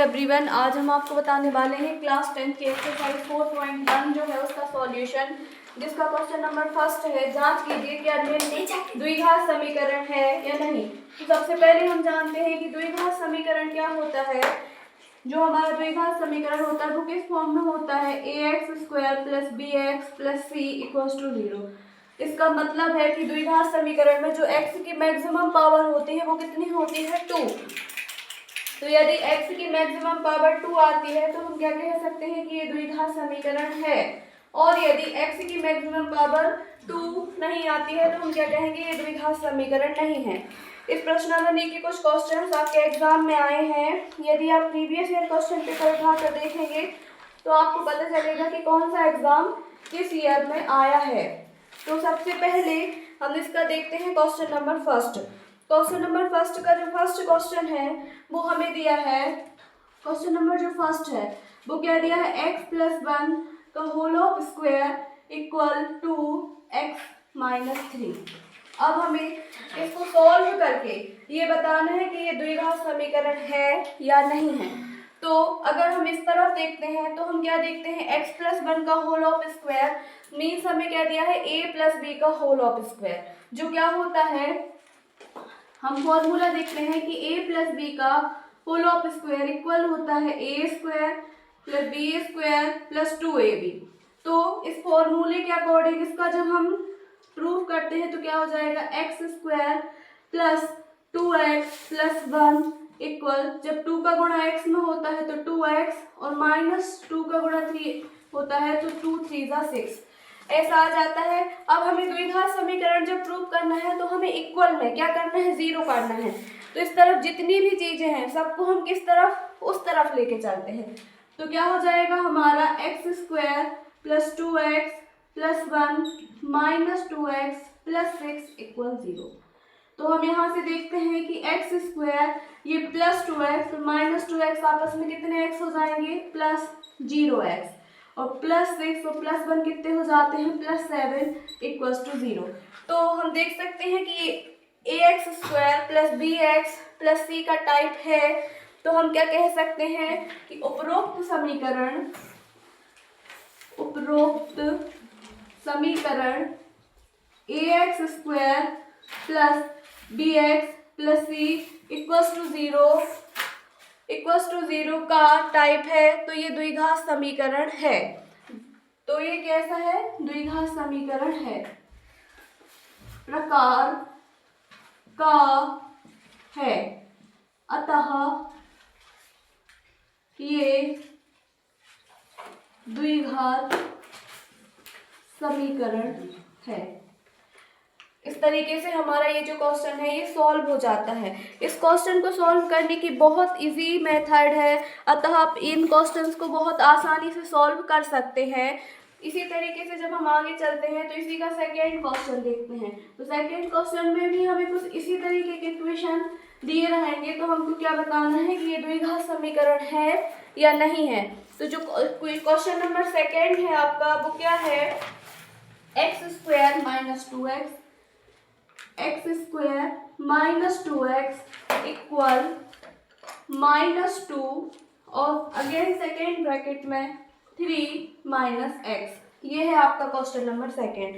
Everyone, आज हम आपको बताने वाले हैं क्लास 10 की एक्सरसाइज 4.1 जो है उसका सॉल्यूशन, जिसका क्वेश्चन नंबर फर्स्ट है। जांच कीजिए कि निम्नलिखित द्विघात समीकरण है या नहीं। तो सबसे पहले हम जानते हैं कि द्विघात समीकरण क्या होता है। जो हमारा द्विघात समीकरण होता है वो किस फॉर्म में होता है, ax² + bx + c = 0। इसका मतलब है कि द्विघात समीकरण में जो x की मैक्सिमम पावर होती है वो कितनी होती है, 2। तो यदि x की मैक्सिमम पावर 2 आती है तो हम क्या कह सकते हैं कि ये द्विघात समीकरण है। और यदि x की मैक्सिमम पावर 2 नहीं आती है तो हम क्या कहेंगे, ये द्विघात समीकरण नहीं है। इस प्रश्नावली के कुछ क्वेश्चंस आपके एग्जाम में आए हैं। यदि आप प्रीवियस ईयर क्वेश्चन पेपर उठा कर देखेंगे तो आपको पता चलेगा कि कौन सा एग्जाम किस ईयर में आया है। तो सबसे पहले हम इसका देखते हैं question number first. Question number first का जो फर्स्ट क्वेश्चन है वो हमें दिया है, क्वेश्चन नंबर जो फर्स्ट है वो क्या दिया है, x + 1 का होल ऑफ स्क्वायर = x - 3। अब हमें इसको सॉल्व करके ये बताना है कि ये द्विघात समीकरण है या नहीं है। तो अगर हम इस तरफ देखते हैं तो हम क्या देखते हैं, x + 1 का होल ऑफ स्क्वायर मीन्स हमें क्या दिया है, a + b का होल ऑफ स्क्वायर। जो क्या होता है, हम फॉर्मूला देखते हैं कि a + b का होल ऑफ स्क्वायर इक्वल होता है a² + b² + 2ab। तो इस फॉर्मूले के अकॉर्डिंग इसका जब हम प्रूफ करते हैं तो क्या हो जाएगा, x² + 2x + 1 इक्वल, जब 2 का गुणा x में होता है तो 2x और -2 का गुणा 3 होता है तो 2 × 3 = 6 ऐसा आ जाता है। अब हमें द्विघात समीकरण जब प्रूव करना है तो हमें इक्वल में क्या करना है, 0 करना है। तो इस तरफ जितनी भी चीजें हैं सबको हम किस तरफ, उस तरफ लेके चलते हैं। तो क्या हो जाएगा हमारा, x² + 2x + 1 - 2x + 6 = 0। तो हम यहाँ से देखते हैं कि x² ये +2x और -2x आपस में कितने x हो जाएंगे, +0x, और +6 और +1 कितने हो जाते हैं, +7 = 0। तो हम देख सकते हैं कि ये ax² + bx + c का टाइप है। तो हम क्या कह सकते हैं कि उपरोक्त समीकरण ax² + bx + c = 0 का टाइप है। तो ये द्विघात समीकरण है। तो ये कैसा है, द्विघात समीकरण है, प्रकार का है, अतः ये द्विघात समीकरण है। इस तरीके से हमारा ये जो क्वेश्चन है ये सॉल्व हो जाता है। इस क्वेश्चन को सॉल्व करने की बहुत इजी मेथड है, अतः आप इन क्वेश्चंस को बहुत आसानी से सॉल्व कर सकते हैं। इसी तरीके से जब हम आगे चलते हैं तो इसी का सेकेंड क्वेश्चन देखते हैं। तो सेकेंड क्वेश्चन में भी हमें कुछ इसी तरीके के इक्वेशन दिए रहेंगे। तो हमको क्या बताना है कि ये द्विघात समीकरण है या नहीं है। तो जो क्वेश्चन नंबर सेकेंड है आपका वो क्या है, x² - 2x x² - 2x = -2 और अगेन सेकेंड ब्रैकेट में 3 - x। ये है आपका क्वेश्चन नंबर सेकेंड।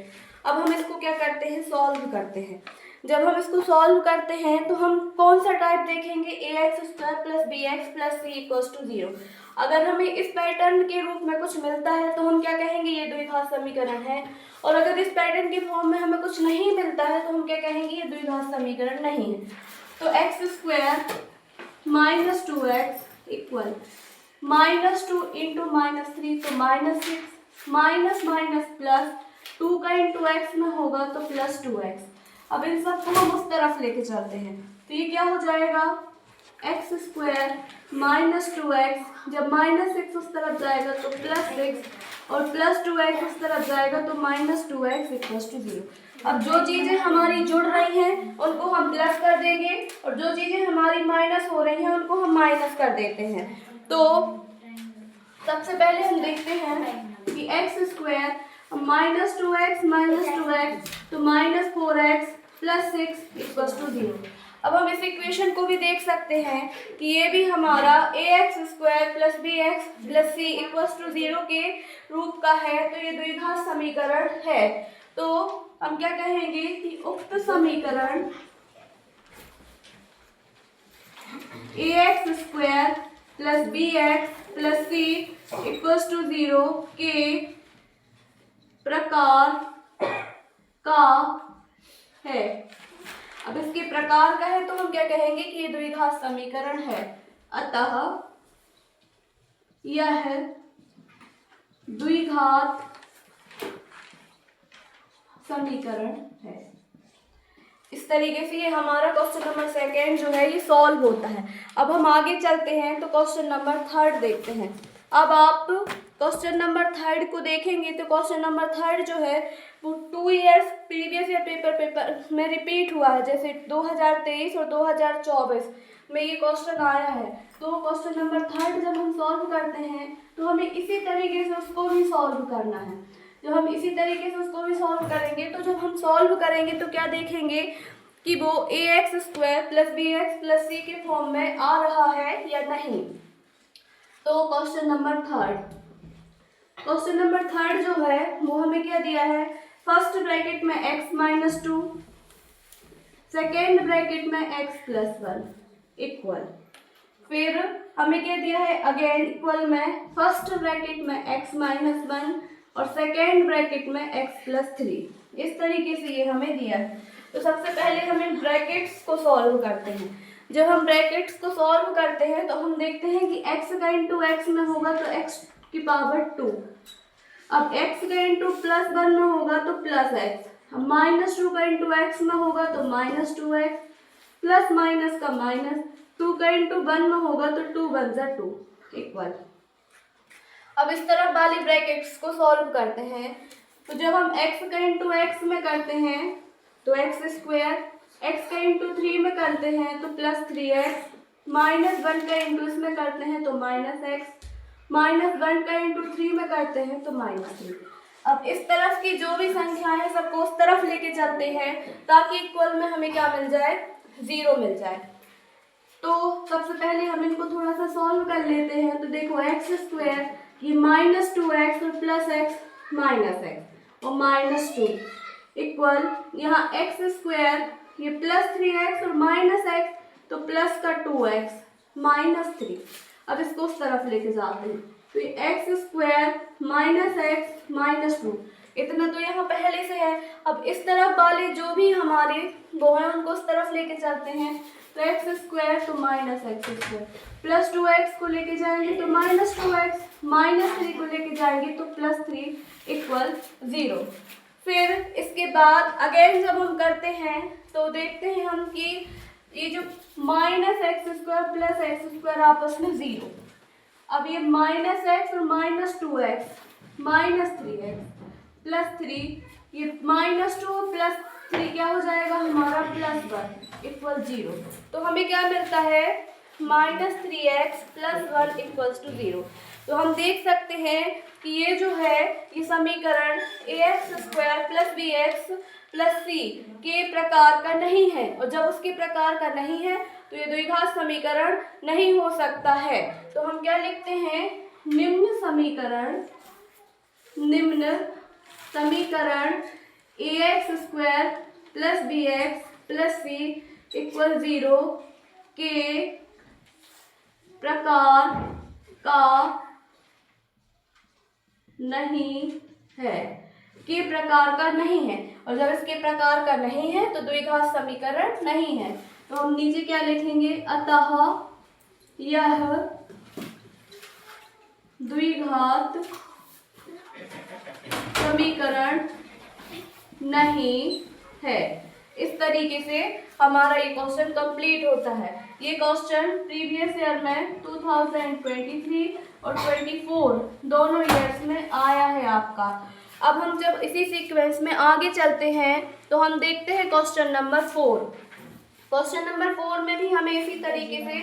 अब हम इसको क्या करते हैं, सॉल्व करते हैं। जब हम इसको सॉल्व करते हैं तो हम कौन सा टाइप देखेंगे, ax² + bx + c = 0। अगर हमें इस पैटर्न के रूप में कुछ मिलता है तो हम क्या कहेंगे, ये द्विघात समीकरण है। और अगर इस पैटर्न के फॉर्म में हमें कुछ नहीं मिलता है तो हम क्या कहेंगे, ये द्विघात समीकरण नहीं है। तो x² - 2x इक्वल -2 × -3 तो -6 प्लस 2 का × x में होगा तो +2x। अब इन सबको हम उस तरफ लेके चलते हैं तो ये क्या हो जाएगा, x² - 2x, जब -6 उस तरफ जाएगा तो +6 और +2x उस तरफ जाएगा तो -2x = 0। अब जो चीजें हमारी जुड़ रही हैं उनको हम प्लस कर देंगे और जो चीजें हमारी माइनस हो रही हैं उनको हम माइनस कर देते हैं। तो सबसे पहले हम देखते हैं कि x² - 2x - 2x तो -4x + 6 = 0। अब हम इस इक्वेशन को भी देख सकते हैं कि ये भी हमारा ax² + bx + c = 0 के रूप का है, तो ये द्विघात समीकरण है। तो हम क्या कहेंगे कि उक्त समीकरण ax² + bx + c = 0 के प्रकार का है। अब इसके प्रकार का है तो हम क्या कहेंगे कि ये द्विघात समीकरण है, अतः यह द्विघात समीकरण है। इस तरीके से ये हमारा क्वेश्चन नंबर 2 जो है ये सॉल्व होता है। अब हम आगे चलते हैं तो क्वेश्चन नंबर 3 देखते हैं। अब आप क्वेश्चन नंबर 3 को देखेंगे तो क्वेश्चन नंबर 3 जो है वो 2 ईयर्स प्रीवियस ईयर पेपर में रिपीट हुआ है, जैसे 2023 और 2024 में ये क्वेश्चन आया है। तो क्वेश्चन नंबर 3 जब हम सॉल्व करते हैं तो हमें इसी तरीके से उसको भी सॉल्व करना है। जब हम इसी तरीके से उसको भी सॉल्व करेंगे तो जब हम सॉल्व करेंगे तो क्या देखेंगे कि वो ax² + bx + c के फॉर्म में आ रहा है या नहीं। तो क्वेश्चन नंबर 3 जो है वो हमें क्या दिया है, फर्स्ट ब्रैकेट में x - 2, सेकेंड ब्रैकेट में x + 1 इक्वल, फिर हमें क्या दिया है अगेन इक्वल में फर्स्ट ब्रैकेट में x - 1 और सेकेंड ब्रैकेट में x + 3। इस तरीके से ये हमें दिया है। तो सबसे पहले हम इन ब्रैकेट्स को सॉल्व करते हैं। जब हम ब्रैकेट्स को सॉल्व करते हैं तो हम देखते हैं कि x का इंटू x में होगा तो x की पावर 2, अब x का इंटू +1 में होगा तो +x, अब -2 का इंटू x में होगा तो -2x, प्लस माइनस का माइनस, 2 का इंटू 1 में होगा तो 2 × 1 = 2 इक्वल। अब इस तरफ वाली ब्रैकेट्स को सॉल्व करते हैं तो जब हम x का इंटू x में करते हैं तो x², x का इंटू 3 में करते हैं तो +3x, -1 का इंटू इसमें करते हैं तो -x, -1 का इंटू 3 में करते हैं तो -3। अब इस तरफ की जो भी संख्याएं हैं सबको उस तरफ लेके चलते हैं ताकि इक्वल में हमें क्या मिल जाए, 0 मिल जाए। तो सबसे पहले हम इनको थोड़ा सा सॉल्व कर लेते हैं। तो देखो x² ये -2x और +x -x और -2 इक्वल, यहाँ x² ये +3x और -x तो प्लस का 2x -3। अब इसको उस तरफ लेके जाते हैं तो ये x² -x -2 इतना तो यहाँ पहले से है। अब इस तरफ वाले जो भी हमारे वो हैं उनको उस तरफ लेके चलते हैं तो x² तो -x² प्लस 2x को लेके जाएंगे तो -2x, -3 को लेके जाएंगे तो +3 इक्वल 0। फिर इसके बाद अगेन जब हम करते हैं तो देखते हैं हम कि ये जो -x² प्लस x² आपस में 0। अब ये -x और -2x -3x + 3, ये -2 + 3 क्या हो जाएगा हमारा +1 इक्वल 0। तो हमें क्या मिलता है -3x + 1 = 0। तो हम देख सकते हैं कि ये जो है ये समीकरण ax² + bx + c के प्रकार का नहीं है, और जब उसके प्रकार का नहीं है तो ये द्विघात समीकरण नहीं हो सकता है। तो हम क्या लिखते हैं, निम्न समीकरण ax² + bx + c = 0 के प्रकार का नहीं है, के प्रकार का नहीं है। और जब इसके प्रकार का नहीं है तो द्विघात समीकरण नहीं है। तो हम नीचे क्या लिखेंगे, अतः यह द्विघात समीकरण नहीं है। इस तरीके से हमारा ये क्वेश्चन कंप्लीट होता है। ये क्वेश्चन प्रीवियस ईयर में 2023 और 24 दोनों ईयर्स में आया है आपका। अब हम जब इसी सीक्वेंस में आगे चलते हैं तो हम देखते हैं क्वेश्चन नंबर 4। क्वेश्चन नंबर 4 में भी हमें इसी तरीके से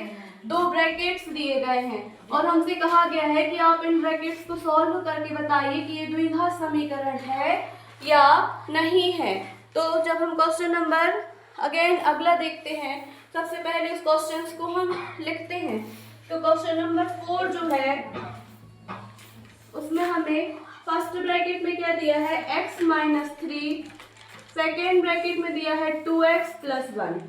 2 ब्रैकेट्स दिए गए हैं और हमसे कहा गया है कि आप इन ब्रैकेट्स को सॉल्व करके बताइए कि ये द्विघात समीकरण है या नहीं है। तो जब हम क्वेश्चन नंबर अगेन अगला देखते हैं सबसे पहले इस क्वेश्चन को हम लिखते हैं। तो क्वेश्चन नंबर 4 जो है उसमें हमें फर्स्ट ब्रैकेट में क्या दिया है, x माइनस 3, सेकेंड ब्रैकेट में दिया है 2x प्लस 1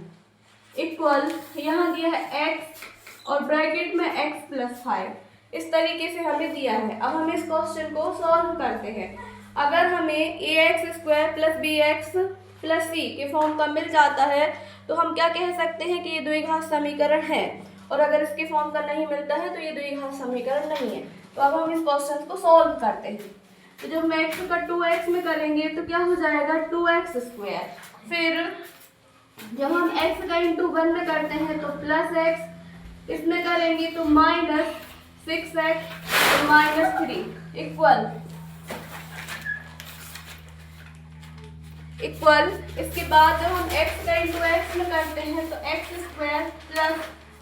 इक्वल, यहाँ दिया है x और ब्रैकेट में x प्लस 5। इस तरीके से हमें दिया है। अब हम इस क्वेश्चन को सॉल्व करते हैं। अगर हमें ax square plus bx plus c के फॉर्म का मिल जाता है तो हम क्या कह सकते हैं कि ये द्विघात समीकरण है, और अगर इसके फॉर्म का नहीं मिलता है तो ये द्विघात समीकरण नहीं है। तो अब हम इस क्वेश्चन को सॉल्व करते हैं। तो जब हम x का 2x में करेंगे तो क्या हो जाएगा 2x स्क्वायर, फिर जब हम x का इंटू 1 में करते हैं तो प्लस x, इसमें करेंगे तो माइनस 6x तो माइनस 3 इक्वल, इसके बाद जब हम x का इंटू x में करते हैं तो x square plus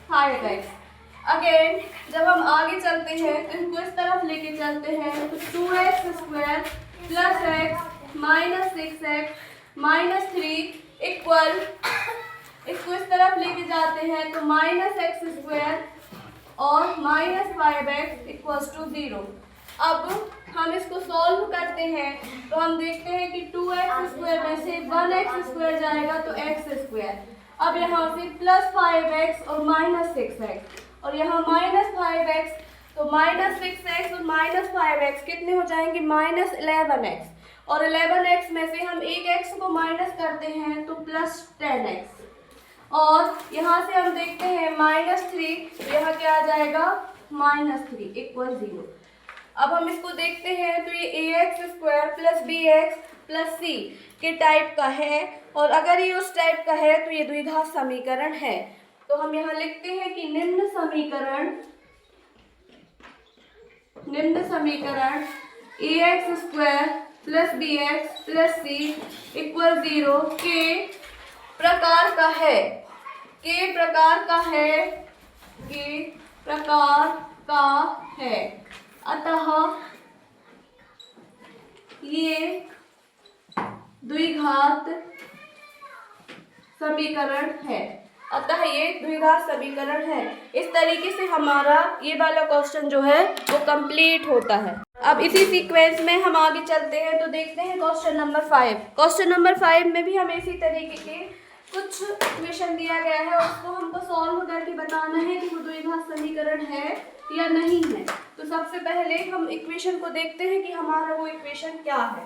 5x। Again जब हम आगे चलते हैं तो इनको इस तरफ लेके चलते हैं तो 2x square plus x minus 6x minus 3 equal, इसको इस तरफ लेके जाते हैं तो माइनस x स्क्वायर और माइनस 5x इक्वल्स टू 0। अब हम इसको सॉल्व करते हैं तो हम देखते हैं कि 2x स्क्वायर में से 1x स्क्वायर जाएगा तो x स्क्वायर, अब यहाँ से प्लस 5x और माइनस 6x, और यहाँ माइनस 5x तो माइनस 6x और माइनस 5x कितने हो जाएंगे माइनस 11x, और 11x में से हम एक x को माइनस करते हैं तो प्लस 10x, और यहाँ से हम देखते हैं माइनस 3 तो यहाँ क्या आ जाएगा माइनस 3 इक्वल 0। अब हम इसको देखते हैं तो ये ax square plus bx plus c के टाइप का है, और अगर ये उस टाइप का है तो ये द्विघात समीकरण है। तो हम यहाँ लिखते हैं कि निम्न समीकरण ax square plus bx plus c equal 0 के प्रकार का है, अतः ये द्विघात समीकरण है। इस तरीके से हमारा ये वाला क्वेश्चन जो है वो कंप्लीट होता है। अब इसी सीक्वेंस में हम आगे चलते हैं तो देखते हैं क्वेश्चन नंबर 5। क्वेश्चन नंबर 5 में भी हमें इसी तरीके के कुछ इक्वेशन दिया गया है, उसको हमको सॉल्व करके बताना है कि वो द्विघात समीकरण है या नहीं है। तो सबसे पहले हम इक्वेशन को देखते हैं कि हमारा वो इक्वेशन क्या है।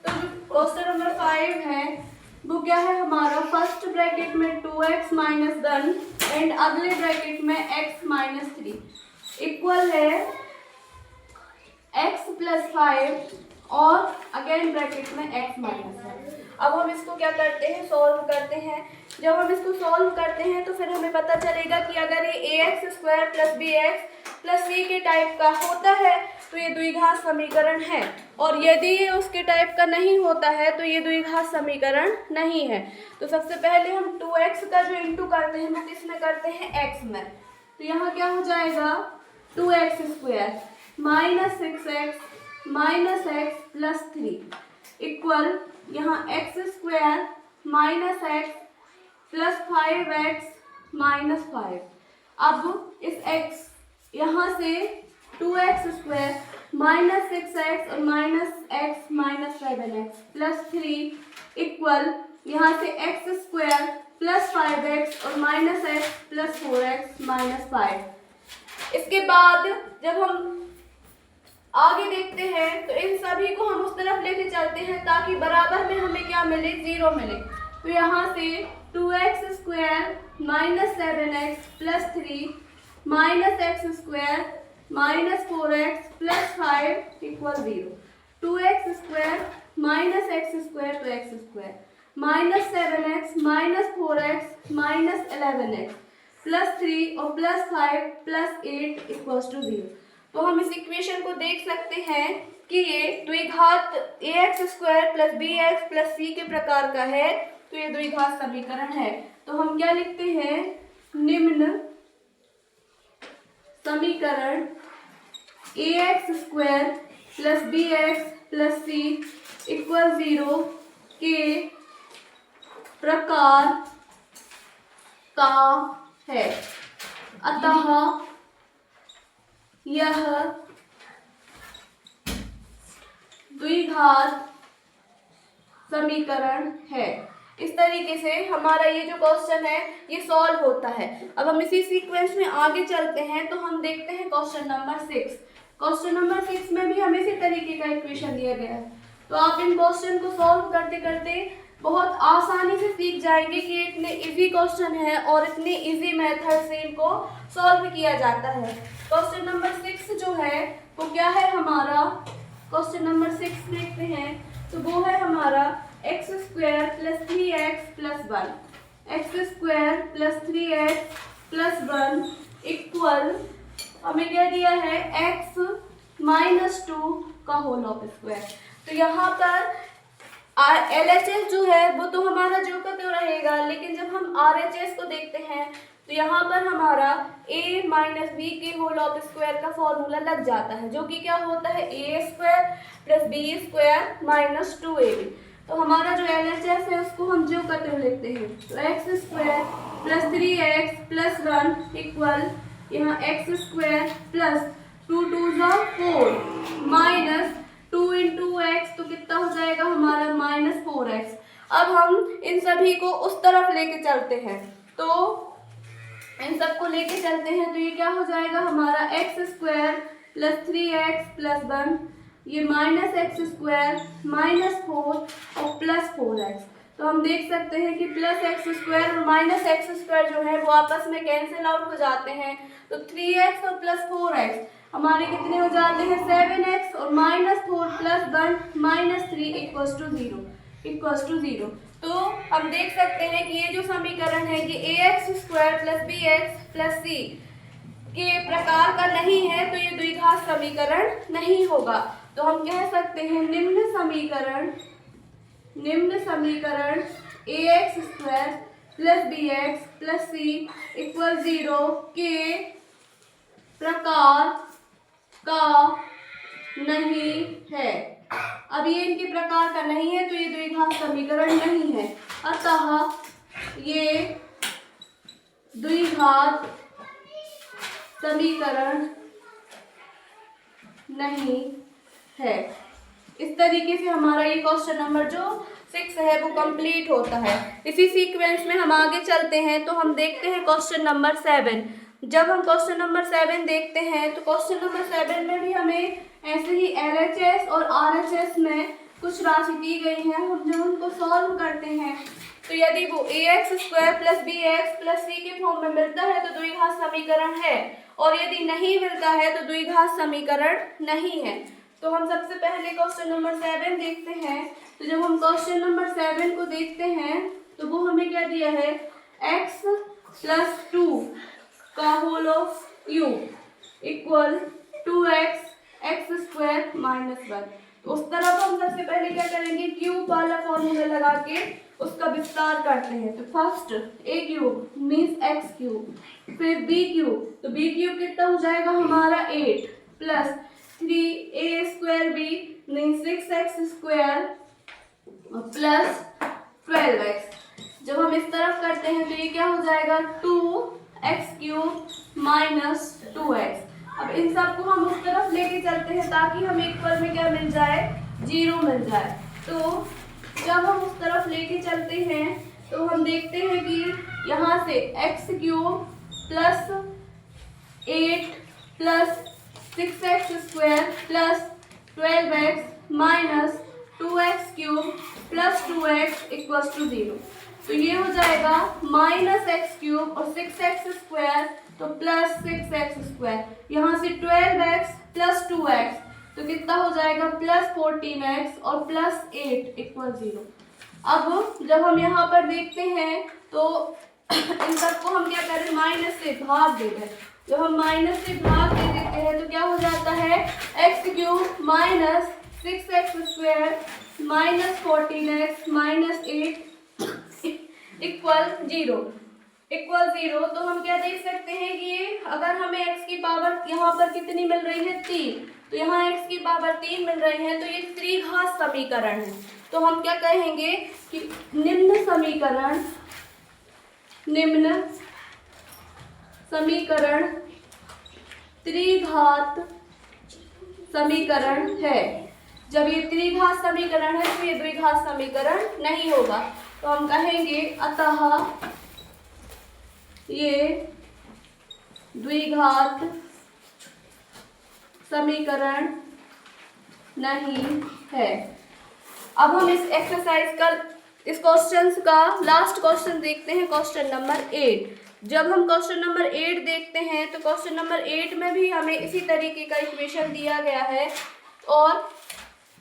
तो जो क्वेश्चन नंबर 5 है वो क्या है हमारा, फर्स्ट ब्रैकेट में 2x माइनस 1 एंड अगले ब्रैकेट में x माइनस 3 इक्वल है x प्लस 5 और अगेन ब्रैकेट में x माइनस 1। अब हम इसको क्या करते हैं सॉल्व करते हैं। जब हम इसको सॉल्व करते हैं तो फिर हमें पता चलेगा कि अगर ये ax square plus bx plus c के टाइप का होता है तो ये द्विघात समीकरण है, और यदि ये उसके टाइप का नहीं होता है तो ये द्विघात समीकरण नहीं है। तो सबसे पहले हम 2x का जो इंटू करते हैं वो किस में करते हैं x में, तो यहाँ क्या हो जाएगा 2x square minus 6x minus x plus 3 equal, यहाँ x square minus x plus 5x minus 5। अब इस x यहाँ से 2x स्क्वायर माइनस 6x और minus x minus 7x plus 3 equal, यहाँ से x स्क्वायर प्लस 5x और minus x plus 4x minus 5। इसके बाद जब हम आगे देखते हैं तो इन सभी को हम उस तरफ लेके चलते हैं ताकि बराबर में हमें क्या मिले 0 मिले। तो यहाँ से 2x square minus 7x plus 3 minus x square minus 4x plus 5 equal 0। 2x square minus x square तो x square minus 7x minus 4x minus 11x plus 3 और प्लस 5 प्लस 8 इक्वल्स टू 0। तो हम इस इक्वेशन को देख सकते हैं कि ये द्विघात ax square plus bx plus c के प्रकार का है, तो ये द्विघात समीकरण है। तो हम क्या लिखते हैं, निम्न समीकरण ax square plus bx plus c equal 0 के प्रकार का है, अतः यह द्विघात समीकरण है। इस तरीके से हमारा ये जो क्वेश्चन है ये सॉल्व होता है। अब हम इसी सीक्वेंस में आगे चलते हैं, तो हम देखते हैं क्वेश्चन नंबर 6। क्वेश्चन नंबर 6 में भी हमें इसी तरीके का इक्वेशन दिया गया है। तो आप इन क्वेश्चन को सॉल्व करते करते बहुत आसानी से सीख जाएंगे कि इतने इजी क्वेश्चन है और इतने इजी मेथड से इनको सॉल्व किया जाता है। क्वेश्चन नंबर 6 जो है वो क्या है हमारा, क्वेश्चन नंबर 6 देखते हैं, तो वो है हमारा x square plus 3x plus 1, x square plus 3x plus 1 equal हमें क्या दिया है x माइनस 2 का होल ऑफ स्क्वायर। तो यहाँ पर LHS जो है वो तो हमारा जो का तो रहेगा, लेकिन जब हम RHS को देखते हैं तो यहाँ पर हमारा a माइनस बी के होल ऑफ स्क्वायर का फॉर्मूला लग जाता है, जो कि क्या होता है a square plus b square minus 2ab। तो हमारा जो LHS है उसको हम जो करते हुए लिखते हैं, तो X square plus 3x plus 1 equal यहाँ X square plus 2 2 4 minus 2 into X, तो कितना हो जाएगा हमारा माइनस 4x। अब हम इन सभी को उस तरफ लेके चलते हैं, तो इन सबको लेके चलते हैं, तो ये क्या हो जाएगा हमारा x square plus 3x plus 1, ये माइनस एक्स स्क्वायर माइनस 4 और प्लस 4x। तो हम देख सकते हैं कि प्लस एक्स स्क्वायर और माइनस एक्स स्क्वायर जो है वो आपस में कैंसिल आउट हो जाते हैं। तो 3x और प्लस 4x हमारे कितने हो जाते हैं 7x, और minus 4 plus 1 minus 3 equals to 0। तो हम देख सकते हैं कि ये जो समीकरण है कि ax square plus bx plus c के प्रकार का नहीं है, तो ये द्विघात समीकरण नहीं होगा। तो हम कह सकते हैं निम्न समीकरण ax square plus bx plus c equal 0 के प्रकार का नहीं है। अब ये इनके प्रकार का नहीं है, तो ये द्विघात समीकरण नहीं है, अतः ये द्विघात समीकरण नहीं है। इस तरीके से हमारा ये क्वेश्चन नंबर जो 6 है वो कंप्लीट होता है। इसी सीक्वेंस में हम आगे चलते हैं, तो हम देखते हैं क्वेश्चन नंबर 7। जब हम क्वेश्चन नंबर 7 देखते हैं, तो क्वेश्चन नंबर 7 में भी हमें ऐसे ही LHS और RHS में कुछ राशि दी गई है। हम जब उनको सॉल्व करते हैं, तो यदि वो ax square plus bx plus c के फॉर्म में मिलता है तो द्विघात समीकरण है, और यदि नहीं मिलता है तो द्विघात समीकरण नहीं है। तो हम सबसे पहले क्वेश्चन नंबर 7 देखते हैं। तो जब हम क्वेश्चन नंबर 7 को देखते हैं, तो वो हमें क्या दिया है x प्लस 2 का whole of u equal 2x x square minus 1। तो उस तरफ हम सबसे पहले क्या करेंगे, क्यूब वाला फॉर्मूला लगा के उसका विस्तार करते हैं। तो first a cube means x cube, फिर b क्यूब, तो b क्यूब कितना हो जाएगा हमारा 8 plus 3a square b means 6x square plus 12x। जब हम इस तरफ करते हैं तो ये क्या हो जाएगा 2x क्यूब माइनस 2x। अब इन सबको हम उस तरफ लेके चलते हैं ताकि हमें एक पल में क्या मिल जाए 0 मिल जाए। तो जब हम उस तरफ लेके चलते हैं तो हम देखते हैं कि यहाँ से x cube plus 8 plus 6x square plus 12x minus 2x cube plus 2x equals to 0। तो ये हो जाएगा माइनस एक्स क्यूब और 6x स्क्वायर तो प्लस 6x स्क्वायर, यहाँ से 12x प्लस 2x तो कितना हो जाएगा प्लस 14x और प्लस 8 इक्वल 0। अब जब हम यहाँ पर देखते हैं तो इन सबको हम क्या करें माइनस से भाग दे दें। जब हम माइनस से भाग दे देते हैं तो क्या हो जाता है x cube minus 6x square minus 14x minus 8 equal 0। तो हम क्या देख सकते हैं कि अगर हमें x की पावर यहाँ पर कितनी मिल रही है 3, तो यहाँ x की पावर 3 मिल रही है, तो ये त्रिघात समीकरण है। तो हम क्या कहेंगे कि निम्न समीकरण त्रिघात समीकरण है। जब ये त्रिघात समीकरण है तो ये द्विघात समीकरण नहीं होगा। तो हम कहेंगे अतः ये द्विघात समीकरण नहीं है। अब हम इस एक्सरसाइज का इस क्वेश्चन का लास्ट क्वेश्चन देखते हैं, क्वेश्चन नंबर 8। जब हम क्वेश्चन नंबर 8 देखते हैं तो क्वेश्चन नंबर 8 में भी हमें इसी तरीके का इक्वेशन दिया गया है और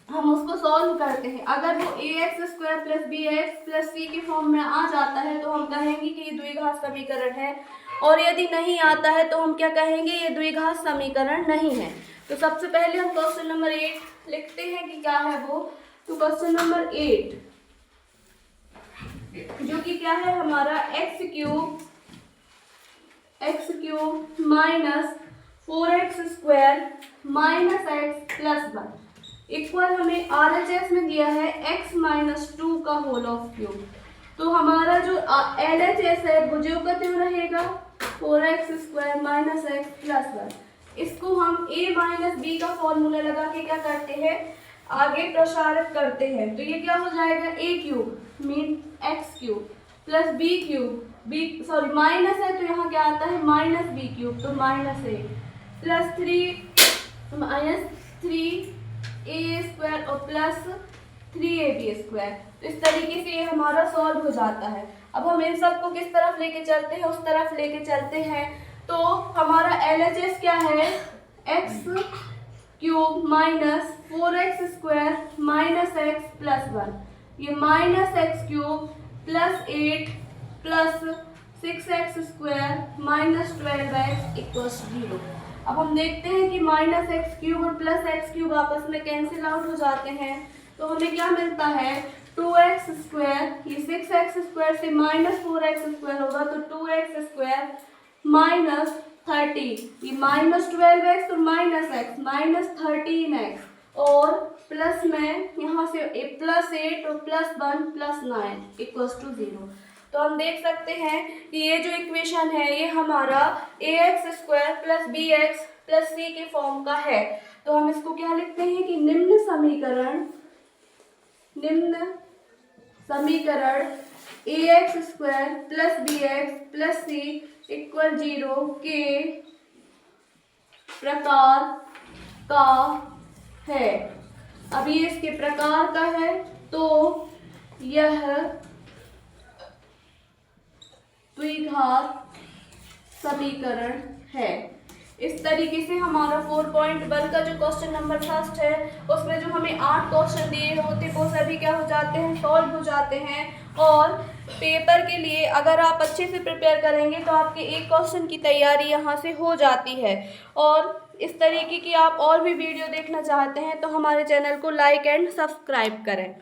हम उसको सॉल्व करते हैं। अगर वो ax² + bx + c के फॉर्म में आ जाता है तो हम कहेंगे कि ये द्विघात समीकरण है, और यदि नहीं आता है तो हम क्या कहेंगे, ये द्विघात समीकरण नहीं है। तो सबसे पहले हम क्वेश्चन नंबर 8 लिखते हैं कि क्या है वो। तो क्वेश्चन नंबर 8 जो कि क्या है हमारा x³ - 4x² - x + 1 इक्वल हमें RHS में दिया है x - 2 का होल ऑफ क्यूब। तो हमारा जो LHS है वो जो का त्यों रहेगा 4x² - x + 1। इसको हम a - b का फॉर्मूला लगा के क्या करते हैं, आगे प्रसारित करते हैं। तो ये क्या हो जाएगा, a³ mean x³ plus b³ minus है तो यहाँ क्या आता है -b³ तो -a प्लस 3a² और प्लस 3ab²। तो इस तरीके से ये हमारा सॉल्व हो जाता है। अब हम इन सब को किस तरफ लेके चलते हैं, उस तरफ लेके चलते हैं। तो हमारा LHS क्या है, x³ - 4x² - x + 1। ये -x³ + 8 + 6x² - 12x = 0। अब हम देखते हैं कि -x³ और +x³ आपस में कैंसिल आउट हो जाते हैं। तो हमें क्या मिलता है 2x², ये 6x² से -4x² होगा तो 2x² - 30, ये -12x और -x -13x, और प्लस में यहाँ से +8 और +1 +9 = 0। तो हम देख सकते हैं कि ये जो इक्वेशन है ये हमारा ax² + bx + c के फॉर्म का है। तो हम इसको क्या लिखते हैं कि निम्न समीकरण ax² + bx + c = 0 के प्रकार का है। अब ये इसके प्रकार का है तो यह द्विघात समीकरण है। इस तरीके से हमारा 4.1 का जो क्वेश्चन नंबर 1 है उसमें जो हमें 8 क्वेश्चन दिए होते वो सभी क्या हो जाते हैं, सॉल्व हो जाते हैं। और पेपर के लिए अगर आप अच्छे से प्रिपेयर करेंगे तो आपके एक क्वेश्चन की तैयारी यहाँ से हो जाती है। और इस तरीके की आप और भी वीडियो देखना चाहते हैं तो हमारे चैनल को लाइक एंड सब्सक्राइब करें।